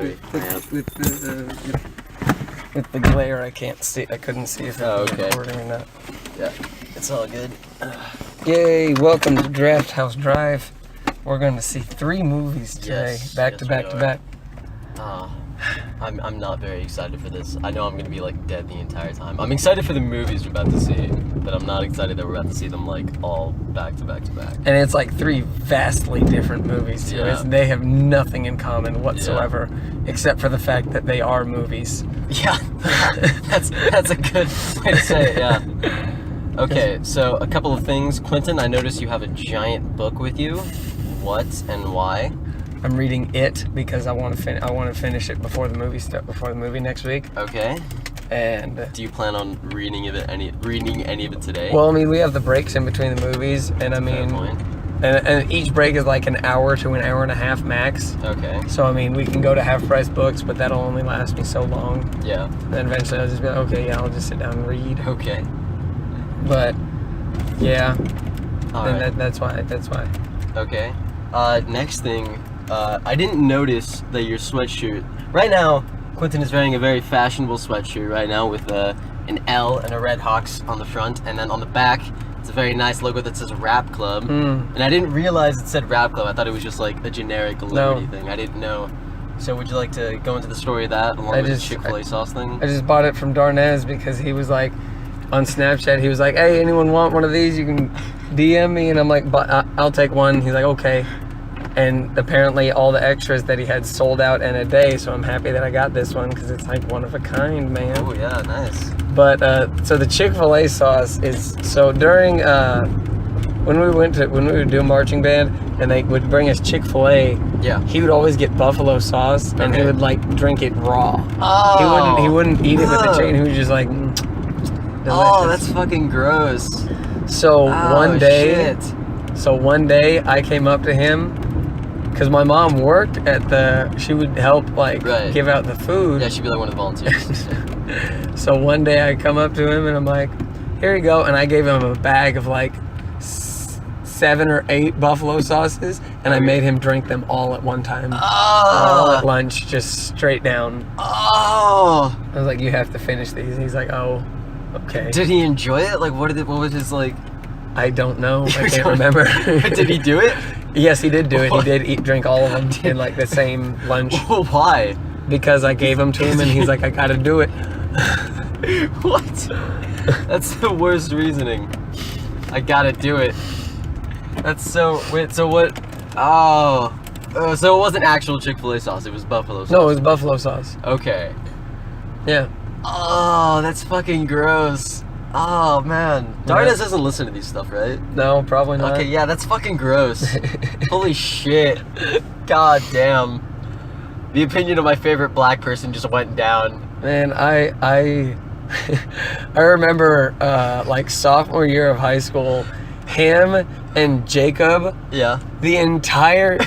very with the glare, I can't see. I couldn't see if it was recording or not. Yeah, it's all good. Yay! Welcome to Draft House Drive. We're going to see 3 movies today, back to back. I'm not very excited for this. I know I'm going to be like dead the entire time. I'm excited for the movies we're about to see, but I'm not excited that we're about to see them like all back to back. And it's like 3 vastly different movies too. Yeah. They have nothing in common whatsoever, except for the fact that they are movies. Yeah, that's a good way to say it, yeah. Okay, so a couple of things. Quentin, I noticed you have a giant book with you. What and why? I'm reading it because I want to finish it before the movie next week. Okay. And do you plan on reading any of it today? Well, I mean, we have the breaks in between the movies, and I mean, fair point. And each break is like an hour to an hour and a half max. Okay. So I mean, we can go to half price books, but that'll only last me so long. Yeah. Then eventually I'll just be like, okay, yeah, I'll just sit down and read. Okay. But yeah. All then right. That's why. Okay. Next thing. I didn't notice that your sweatshirt. Right now, Quentin is wearing a very fashionable sweatshirt right now with an L and a Red Hawks on the front, and then on the back, it's a very nice logo that says Rap Club. And I didn't realize it said Rap Club. I thought it was just like a generic Liberty thing. I didn't know. So would you like to go into the story of that along with the Chick-fil-A sauce thing? I just bought it from Darnez because he was like, on Snapchat, he was like, hey, anyone want one of these? You can DM me. And I'm like, I'll take one. He's like, okay. And apparently all the extras that he had sold out in a day, so I'm happy that I got this one because it's like one of a kind, man. Oh yeah, nice. But so the Chick-fil-A sauce is, so during when we would do marching band and they would bring us Chick-fil-A, he would always get buffalo sauce and he would like drink it raw. Oh. He wouldn't eat it with the chicken. He was just like, delicious. Oh, that's fucking gross. So one day I came up to him. Because my mom worked she would help give out the food. Yeah, she'd be like one of the volunteers. So one day I come up to him and I'm like, here you go. And I gave him a bag of like 7 or 8 buffalo sauces. And I made him drink them all at one time. All at lunch, just straight down. I was like, you have to finish these. And he's like, oh, okay. Did he enjoy it? Like, what was his like? I don't know. I can't remember. Did he do it? Yes, he did do it. He did drink all of them in like the same lunch. Why? Because I gave them to him and he's like, I gotta do it. What? That's the worst reasoning. I gotta do it. That's so... Wait, so what... so it wasn't actual Chick-fil-A sauce, it was buffalo sauce. No, it was buffalo sauce. Okay. Yeah. Oh, that's fucking gross. Oh, man. Darnez doesn't listen to these stuff, right? No, probably not. Okay, yeah, that's fucking gross. Holy shit. God damn. The opinion of my favorite black person just went down. Man, I remember like sophomore year of high school, him and Jacob, the entire,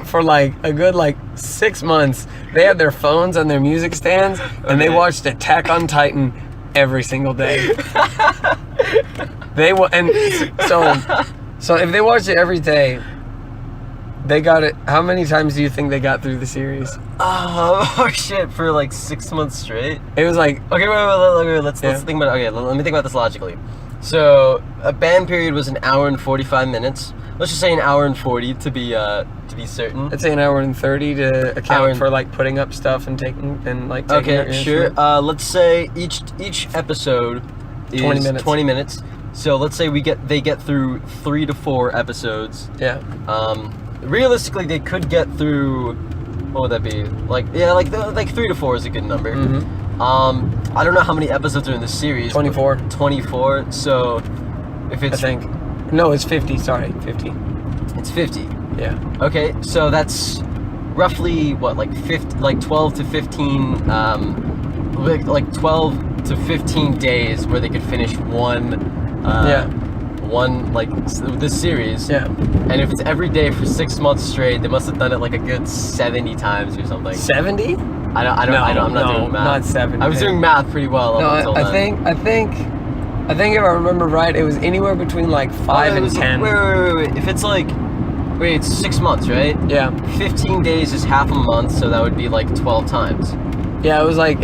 for like a good 6 months, they had their phones on their music stands and they watched Attack on Titan every single day. So if they watched it every day, they got it. How many times do you think they got through the series? Oh shit! For like 6 months straight. It was like okay. Wait. Let's think about. Okay, let me think about this logically. So a band period was an hour and 45 minutes. Let's just say an hour and 40 to be certain. I'd say an hour and 30 to account for putting up stuff and taking Okay, sure. Let's say each episode is 20 minutes. So let's say they get through 3 to 4 episodes. Yeah. Realistically, they could get through. What would that be? Like 3 to 4 is a good number. Mm-hmm. I don't know how many episodes are in the series. 24. 24. So if it's I think. No, it's 50. Sorry, 50. It's 50. Yeah. Okay, so that's roughly what, 12 to 15, 12 to 15 days where they could finish this series. Yeah. And if it's every day for 6 months straight, they must have done it a good 70 times or something. 70? I'm not doing math. Not 70. I was doing math pretty well up until then. I think if I remember right, it was anywhere between 5 and 10. Wait. If it's Wait, it's 6 months, right? Yeah. 15 days is half a month, so that would be like 12 times. Yeah, it was like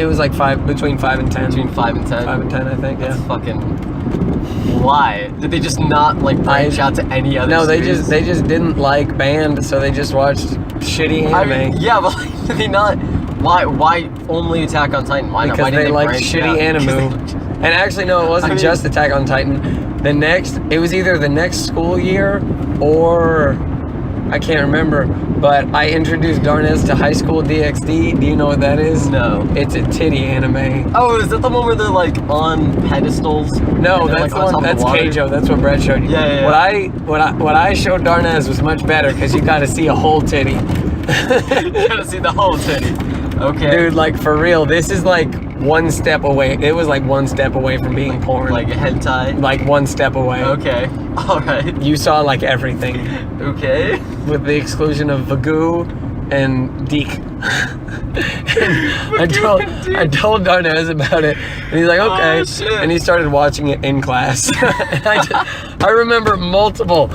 between 5 and 10. Between 5 and 10? 5 and 10, I think, yeah. That's fucking... Why? Did they just not, like, branch out to any other No, series? they just didn't like band, so they just watched shitty anime. I mean, yeah, but like, did they not... Why only Attack on Titan? Why not? Because Why didn't they like branch shitty out? anime. And actually, no, it wasn't just Attack on Titan. It was either the next school year or... I can't remember, but I introduced Darnez to High School DxD. Do you know what that is? No. It's a titty anime. Oh, is that the one where they're like on pedestals? No, that's like, the one. That's Keijo. That's what Brett showed you. Yeah. What I showed Darnez was much better because you got to see a whole titty. You gotta see the whole titty. Okay. Dude, like for real, this is like one step away. It was like one step away from being porn. Like a hentai? Like one step away. Okay. Alright. You saw like everything. Okay. With the exclusion of Vagu and Deke. I told Darnez about it, and he's like, okay. Oh, and he started watching it in class. And I remember multiple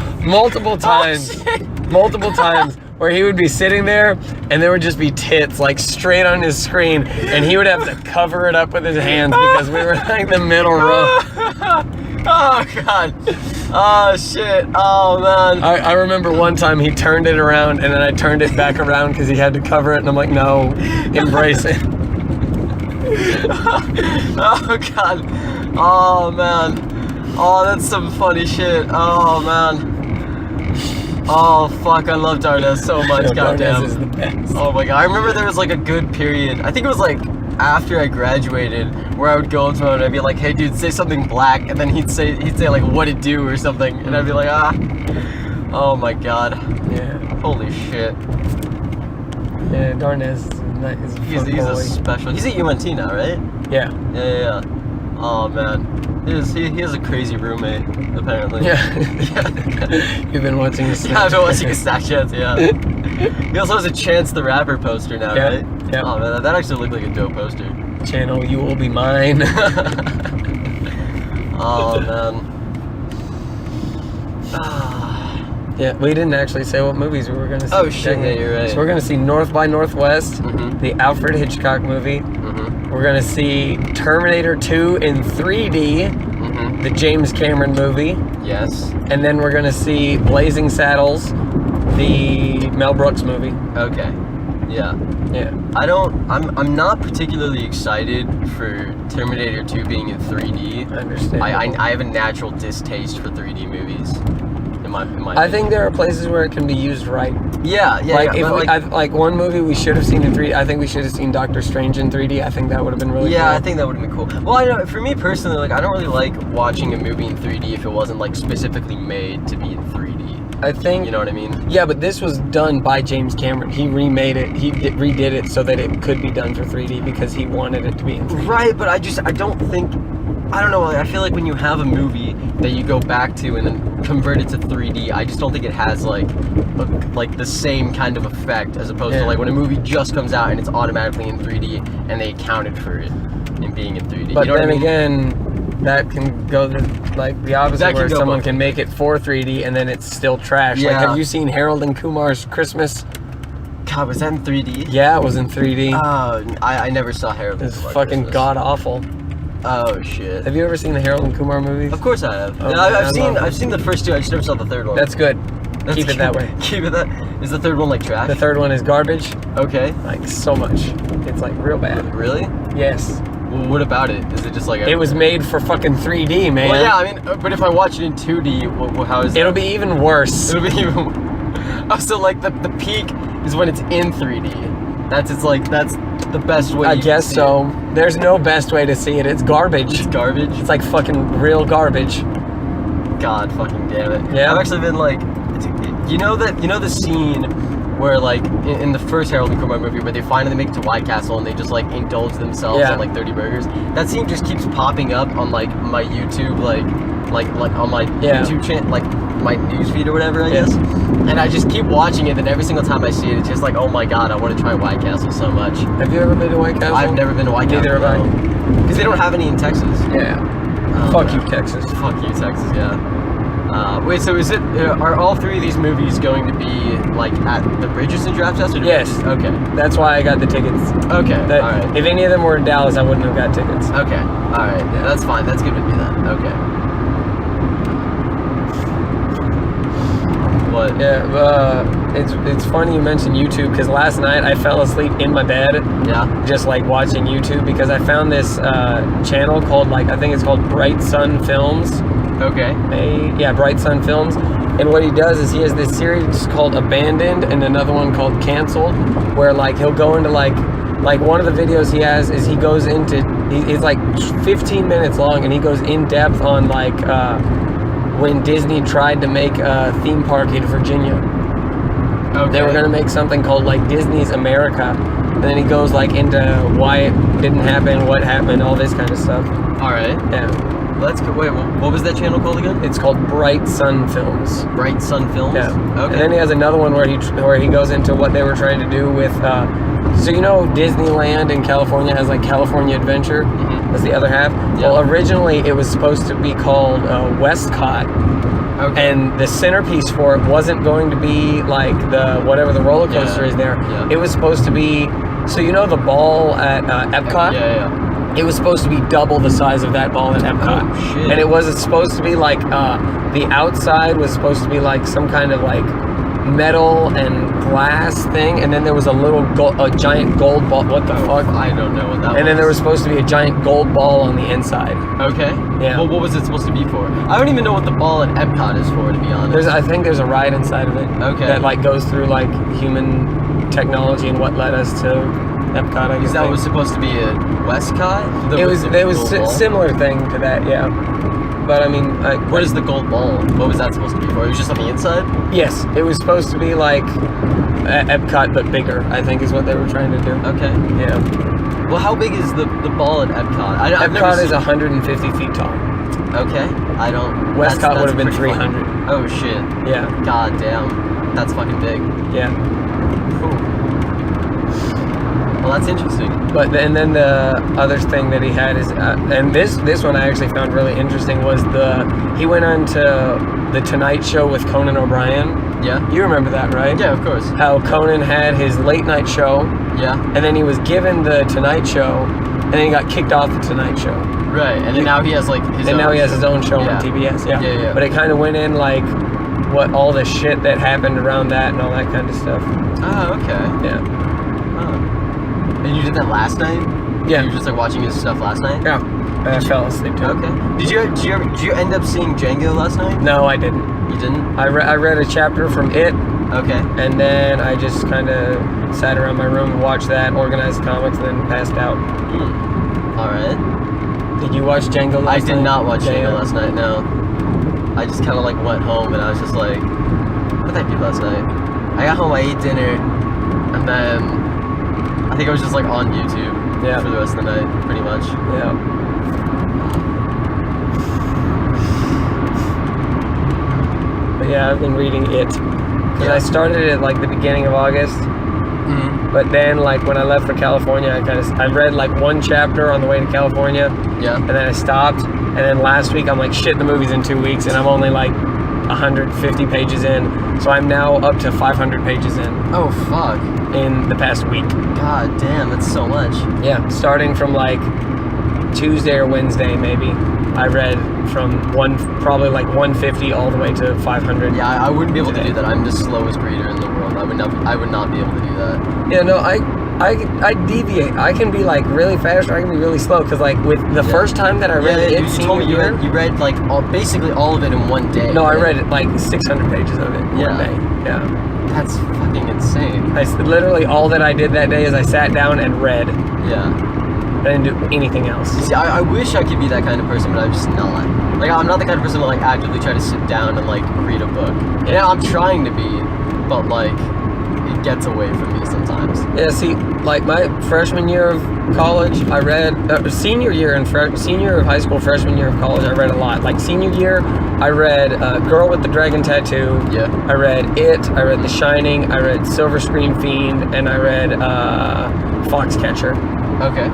times. Multiple times where he would be sitting there and there would just be tits like straight on his screen and he would have to cover it up with his hands because we were like the middle row. Oh god. Oh shit. Oh man. I remember one time he turned it around and then I turned it back around because he had to cover it and I'm like, no, embrace it. Oh god. Oh man. Oh, that's some funny shit. Oh man. Oh fuck, I love Darnez so much, goddamn. Darnez is the best. Oh my god, I remember there was like a good period, I think it was like after I graduated, where I would go up to him and I'd be like, hey dude, say something black, and then he'd say like, what it do or something, and I'd be like, ah. Oh my god. Yeah. Holy shit. Yeah, Darnez is He's a special, he's at UNT now, right? Yeah. Yeah. Oh man. He has a crazy roommate, apparently. Yeah. You've been watching the Snapchat. Yeah, I've been watching his Snapchats, yeah. He also has a Chance the Rapper poster now, right? Yeah. Oh man, that actually looked like a dope poster. Channel, you will be mine. Oh man. Yeah, we didn't actually say what movies we were going to see. Oh shit, yeah, you're right. So we're going to see North by Northwest, the Alfred Hitchcock movie. We're going to see Terminator 2 in 3D, the James Cameron movie. Yes. And then we're going to see Blazing Saddles, the Mel Brooks movie. Okay. Yeah. Yeah. I'm not particularly excited for Terminator 2 being in 3D. I understand. I have a natural distaste for 3D movies. I think there are places where it can be used right. Yeah. Like one movie we should have seen in 3D. I think we should have seen Doctor Strange in 3D. I think that would have been really cool. Yeah, I think that would have been cool. Well, I know for me personally, like I don't really like watching a movie in 3D if it wasn't like specifically made to be in 3D. I think, you know what I mean? Yeah, but this was done by James Cameron. He remade it. He redid it so that it could be done for 3D because he wanted it to be in 3D. Right, but I don't think. I don't know, I feel like when you have a movie that you go back to and then convert it to 3D, I just don't think it has like the same kind of effect as opposed to like when a movie just comes out and it's automatically in 3D and they accounted for it in being in 3D. But you know then what I mean? Again, that can go like the opposite where someone can make it for 3D and then it's still trash. Yeah. Like, have you seen Harold and Kumar's Christmas? God, was that in 3D? Yeah, it was in 3D. I never saw Harold and Kumar. It's fucking Christmas. god awful. Oh shit. Have you ever seen the Harold and Kumar movies? Of course I have. Oh, I've seen the first two. I just never saw the third one. That's good. Keep it that way. Keep it that. Is the third one like trash? The third one is garbage. Okay. Like so much. It's like real bad. Really? Yes. Well, what about it? Is it just like it was made for fucking 3D, man. Well, yeah. I mean, but if I watch it in 2D, how is that? It'll be even worse. It'll be even. Oh, so like the peak is when it's in 3D. That's the best way. I guess so. There's no best way to see it. It's garbage. It's garbage. It's like fucking real garbage. God fucking damn it. Yeah. I've actually been like, you know the scene where like in the first Harold and Kumar movie where they finally make it to White Castle and they just like indulge themselves on like 30 burgers. That scene just keeps popping up on like my YouTube like on my YouTube channel, like my newsfeed or whatever, I guess. And I just keep watching it, and every single time I see it, it's just like, oh my god, I want to try White Castle so much. Have you ever been to White Castle? I've never been to White Castle. Neither have I. Because they don't have any in Texas. Yeah. Fuck you, Texas. Fuck you, Texas, yeah. Wait, so is it? Are all three of these movies going to be like at the Bridgerton Draft House? Or Yes. Okay. That's why I got the tickets. Okay. All right. If any of them were in Dallas, I wouldn't have got tickets. Okay. All right. Yeah, that's fine. That's good with me then. Okay. What? Yeah. It's funny you mentioned YouTube because last night I fell asleep in my bed. Yeah. Just like watching YouTube because I found this channel called I think it's called Bright Sun Films. Okay. Bright Sun Films. And what he does is he has this series called Abandoned and another one called Canceled, where like he'll go into like one of the videos he has is he goes into it's like 15 minutes long and he goes in depth on like when Disney tried to make a theme park in Virginia. Okay. They were gonna make something called like Disney's America, and then he goes like into why it didn't happen, what happened, all this kind of stuff. All right. Yeah. Well, that's good. Wait, what was that channel called again? It's called Bright Sun Films. Bright Sun Films? Yeah. Okay. And then he has another one where he goes into what they were trying to do with so you know Disneyland in California has like California Adventure. Mm-hmm. That's the other half. Yeah. Well, originally it was supposed to be called Westcott. Okay. And the centerpiece for it wasn't going to be like the whatever the roller coaster is there. Yeah. It was supposed to be so you know the ball at Epcot? Yeah. It was supposed to be double the size of that ball at Epcot. Oh, shit. And it was supposed to be like, the outside was supposed to be like some kind of like metal and glass thing. And then there was a giant gold ball. What the fuck? I don't know what that was. And then there was supposed to be a giant gold ball on the inside. Okay. Yeah. Well, what was it supposed to be for? I don't even know what the ball at Epcot is for, to be honest. I think there's a ride inside of it. Okay. That like goes through like human technology and what led us to Epcot, I guess. Because that was supposed to be a Westcott? It was similar thing to that, yeah. But I mean, what is the gold ball? What was that supposed to be for? It was just on the inside? Yes, it was supposed to be like Epcot but bigger, I think is what they were trying to do. Okay. Yeah. Well, how big is the ball at Epcot? Epcot is 150 feet tall. Okay. I don't... Westcott would have been 300. Funny. Oh, shit. Yeah. God damn. That's fucking big. Yeah. Cool. Well, that's interesting. And then the other thing that he had is, and this one I actually found really interesting was he went on to the Tonight Show with Conan O'Brien. Yeah. You remember that, right? Yeah, of course. How Conan had his late night show. Yeah. And then he was given the Tonight Show, and then he got kicked off the Tonight Show. Right, and then now he has like his own. And now he has his own show Yeah. on TBS. Yeah. Yeah. But it kind of went in like what all the shit that happened around that and all that kind of stuff. Oh, okay. Yeah. And you did that last night? Yeah. You were just like watching his stuff last night? Yeah. I fell asleep too. Okay. Did you end up seeing Django last night? No, I didn't. You didn't? I read a chapter from it. Okay. And then I just kind of sat around my room and watched that, organized comics, and then passed out. All right. Did you watch Django last night? I did not watch Django last night, no. I just kind of like went home and I was just like, what did I do last night? I got home, I ate dinner, and then I think I was just like on YouTube for the rest of the night, pretty much. Yeah. But yeah, I've been reading it. Because I started it like the beginning of August. Mm-hmm. But then like when I left for California, I read like one chapter on the way to California. Yeah. And then I stopped. And then last week I'm like, shit, the movie's in 2 weeks. And I'm only like 150 pages in. So I'm now up to 500 pages in. Oh, fuck. In the past week. God damn, that's so much. Yeah, starting from like Tuesday or Wednesday maybe. I read from probably like 150 all the way to 500. Yeah, I wouldn't be able to do that. I'm the slowest reader in the world. I would not be able to do that. Yeah, no, I deviate. I can be like really fast or I can be really slow because like with the first time that I read it, you told me you read like basically all of it in one day. No, right? I read like 600 pages of it in one day. Yeah. That's fucking insane. Literally all that I did that day is I sat down and read. Yeah. I didn't do anything else. See, I wish I could be that kind of person, but I'm just not. Like, I'm not the kind of person to like actively try to sit down and like read a book. Yeah, I'm trying to be, but like it gets away from me sometimes. Yeah, see, like my freshman year of college, I read senior year of high school, freshman year of college, I read a lot. Like senior year, I read Girl with the Dragon Tattoo. Yeah. I read It. I read The Shining. I read Silver Screen Fiend, and I read Foxcatcher. Okay.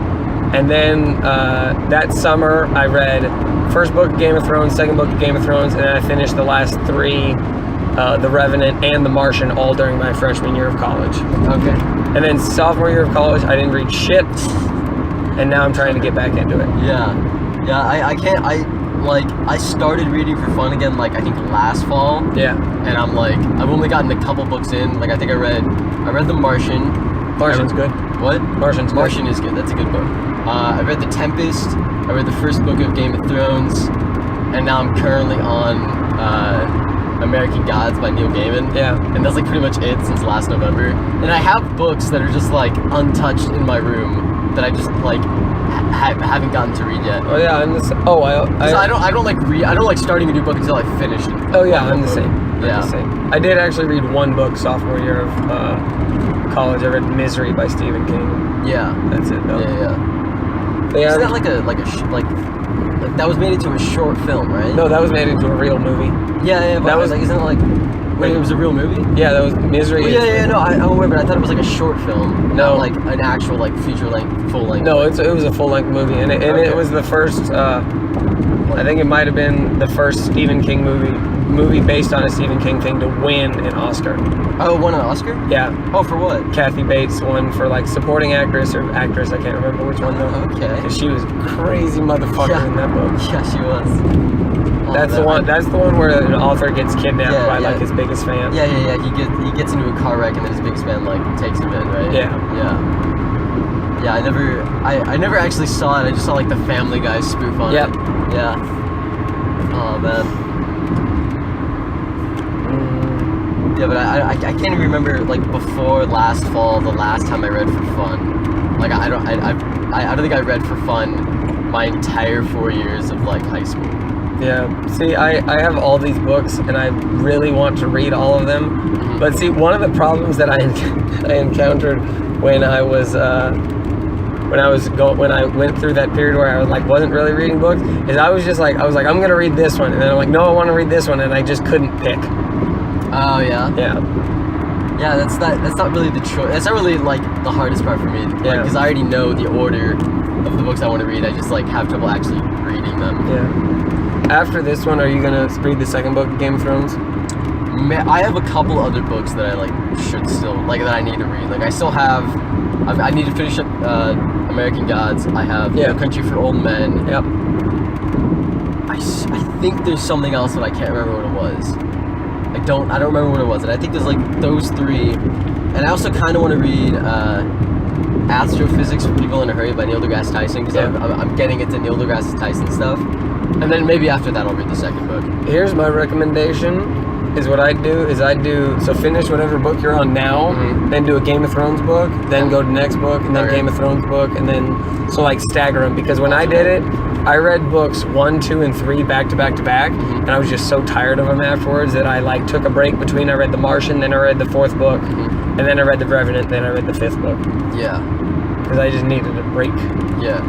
And then that summer, I read first book of Game of Thrones, second book of Game of Thrones, and then I finished the last 3, The Revenant and The Martian, all during my freshman year of college. Okay. And then sophomore year of college, I didn't read shit, and now I'm trying to get back into it. Yeah. I can't. I started reading for fun again, like I think last fall. Yeah. And I'm like, I've only gotten a couple books in. Like I think I read The Martian. Martian's good. What? Martian is good. That's a good book. I read The Tempest. I read the first book of Game of Thrones, and now I'm currently on American Gods by Neil Gaiman. Yeah. And that's like pretty much it since last November. And I have books that are just like untouched in my room that I just like haven't gotten to read yet. Oh yeah, I'm the same. Oh, I don't like starting a new book until I finish it. Oh yeah, I'm the same. Yeah. I'm the same. I did actually read one book sophomore year of college. I read Misery by Stephen King. Yeah. That's it though. Yeah. Yeah. Isn't that like that was made into a short film, right? No, that was made into a real movie. Yeah, but that was like, isn't it like, wait, it was a real movie? Yeah, that was Misery. Well, yeah, no, I'm aware, but I thought it was like a short film, no, not like an actual like feature length, full length. No, it was a full length movie, and it was the first. I think it might have been the first Stephen King movie based on a Stephen King thing to win an Oscar. Oh, won an Oscar? Yeah. Oh, for what? Kathy Bates won for like supporting actress or actress. I can't remember which one though. Okay. Because she was a crazy motherfucker in that book. Yeah, she was. Oh, that's the one. That's the one where an author gets kidnapped by like his biggest fan. Yeah. He gets into a car wreck and then his biggest fan like takes him in, right? Yeah. Yeah, I never actually saw it. I just saw like the Family Guy spoof on it. Yeah. Oh man. Yeah, but I can't even remember like before last fall the last time I read for fun. Like I don't think I read for fun my entire 4 years of like high school. Yeah. See, I have all these books and I really want to read all of them. Mm-hmm. But see, one of the problems that I encountered when I went through that period where I like wasn't really reading books is I was like I'm gonna read this one, and then I'm like, no, I want to read this one, and I just couldn't pick. Oh yeah. Yeah, that's not really the choice. That's not really like the hardest part for me. Yeah. Because I already know the order of the books I want to read. I just like have trouble actually reading them. Yeah. After this one, are you gonna read the second book of Game of Thrones? I have a couple other books that I like should still like that I need to read. Like I still have. I need to finish up American Gods. I have No Country for Old Men. Yep. I think there's something else that I can't remember what it was. I don't remember what it was. And I think there's like those three. And I also kind of want to read Astrophysics for People in a Hurry by Neil deGrasse Tyson because I'm getting into Neil deGrasse Tyson stuff. And then maybe after that I'll read the second book. Here's my recommendation. Is what I do so finish whatever book you're on now, then do a Game of Thrones book, then go to the next book, and then Game of Thrones book, and then so like stagger them, because when I did it, I read books 1, 2, and 3 back to back to back, and I was just so tired of them afterwards that I like took a break between. I read The Martian, then I read the 4th book, and then I read The Revenant, then I read the 5th book. Yeah. Because I just needed a break. Yeah.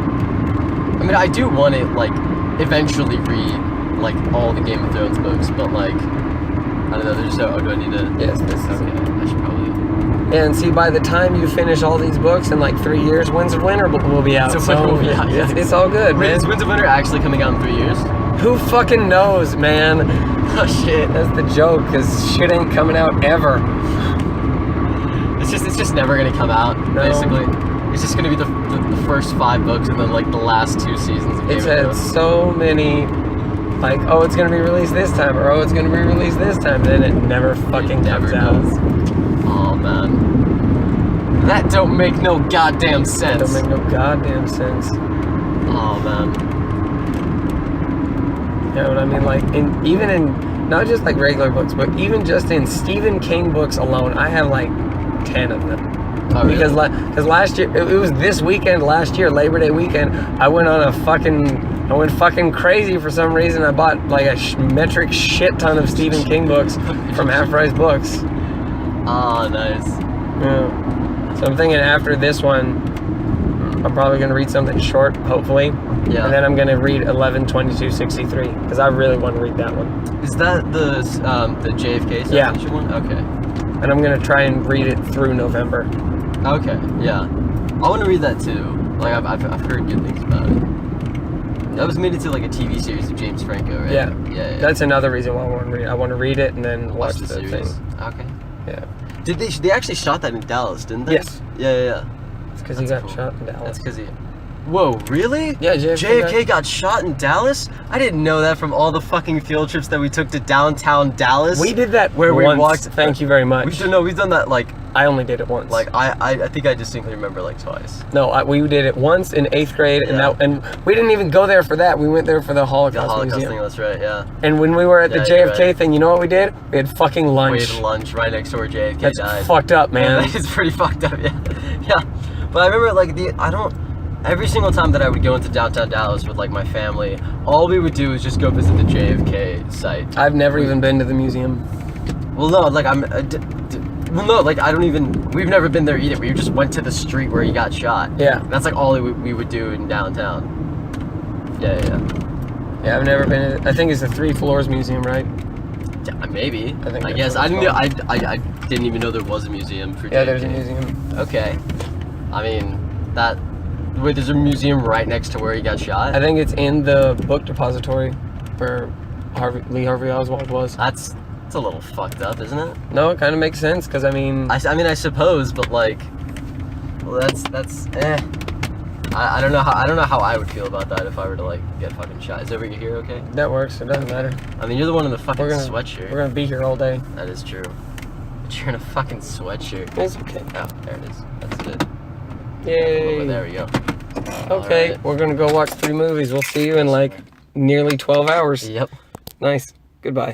I mean, I do want to like eventually read like all the Game of Thrones books, but like. I don't know, there's so, do I need to? Yes, this is okay, I should probably. Yeah, and see, by the time you finish all these books in like 3 years, Winds of Winter will be out. Winds of Winter will be out, yeah. It's all good, man. Is Winds of Winter actually coming out in 3 years? Who fucking knows, man? Oh shit. That's the joke, because shit ain't coming out ever. It's just never gonna come out, basically. It's just gonna be the first 5 books and then like the last 2 seasons of Game of Thrones. It's had so many. Like, oh, it's gonna be released this time, or oh, it's gonna be released this time, then it never fucking comes out. Oh man, that don't make no goddamn sense. Don't make no goddamn sense. Oh man. You know what I mean? Like, even in not just like regular books, but even just in Stephen King books alone, I have like 10 of them. Oh, really? Because last year, it was this weekend, last year, Labor Day weekend, I went fucking crazy for some reason. I bought like a metric shit ton of Stephen King books from Half Price Books. Oh, nice. Yeah. So I'm thinking after this one, I'm probably going to read something short, hopefully. Yeah. And then I'm going to read 11/22/63 because I really want to read that one. Is that the JFK one? Okay. And I'm going to try and read it through November. Okay, yeah. I want to read that too. Like I've heard good things about it. That was made into like a TV series of James Franco, right? Yeah. Yeah. That's another reason why I want to read it. I want to read it and then watch the series. thing. Okay. Yeah. Did they actually shot that in Dallas, didn't they? Yes. Yeah. It's because he got shot in Dallas. That's because he. Whoa, really? Yeah, JFK got shot in Dallas? I didn't know that from all the fucking field trips that we took to downtown Dallas. We did that where once. we walked. Thank you very much. We've done that like. I only did it once. Like I think I distinctly remember like twice. No, we did it once in 8th grade, and we didn't even go there for that. We went there for the Holocaust Museum. Thing, that's right, yeah. And when we were at the JFK thing, you know what we did? We had fucking lunch. We had lunch right next to where JFK That's died. fucked up, man. It's pretty fucked up, yeah. Yeah. But I remember like every single time that I would go into downtown Dallas with like my family, all we would do is just go visit the JFK site. I've never even been to the museum. Well, no, like we've never been there either. We just went to the street where he got shot. Yeah. That's like all we would do in downtown. Yeah. Yeah, I've never been. I think it's the 3 Floors Museum, right? Yeah, maybe. I guess I didn't. I didn't even know there was a museum for JFK. Yeah, there's a museum. Okay. I mean, wait, there's a museum right next to where he got shot? I think it's in the book depository where Lee Harvey Oswald was. That's a little fucked up, isn't it? No, it kind of makes sense because I mean, I suppose, but like, well, that's I don't know how I would feel about that if I were to like get fucking shot. Is over here okay? That works. It doesn't matter. I mean, you're the one in the fucking sweatshirt. We're gonna be here all day. That is true. But you're in a fucking sweatshirt. It's okay. Oh, there it is. That's it. Yay. Oh, there we go. Okay, right. We're gonna go watch 3 movies. We'll see you in like nearly 12 hours. Yep. Nice. Goodbye.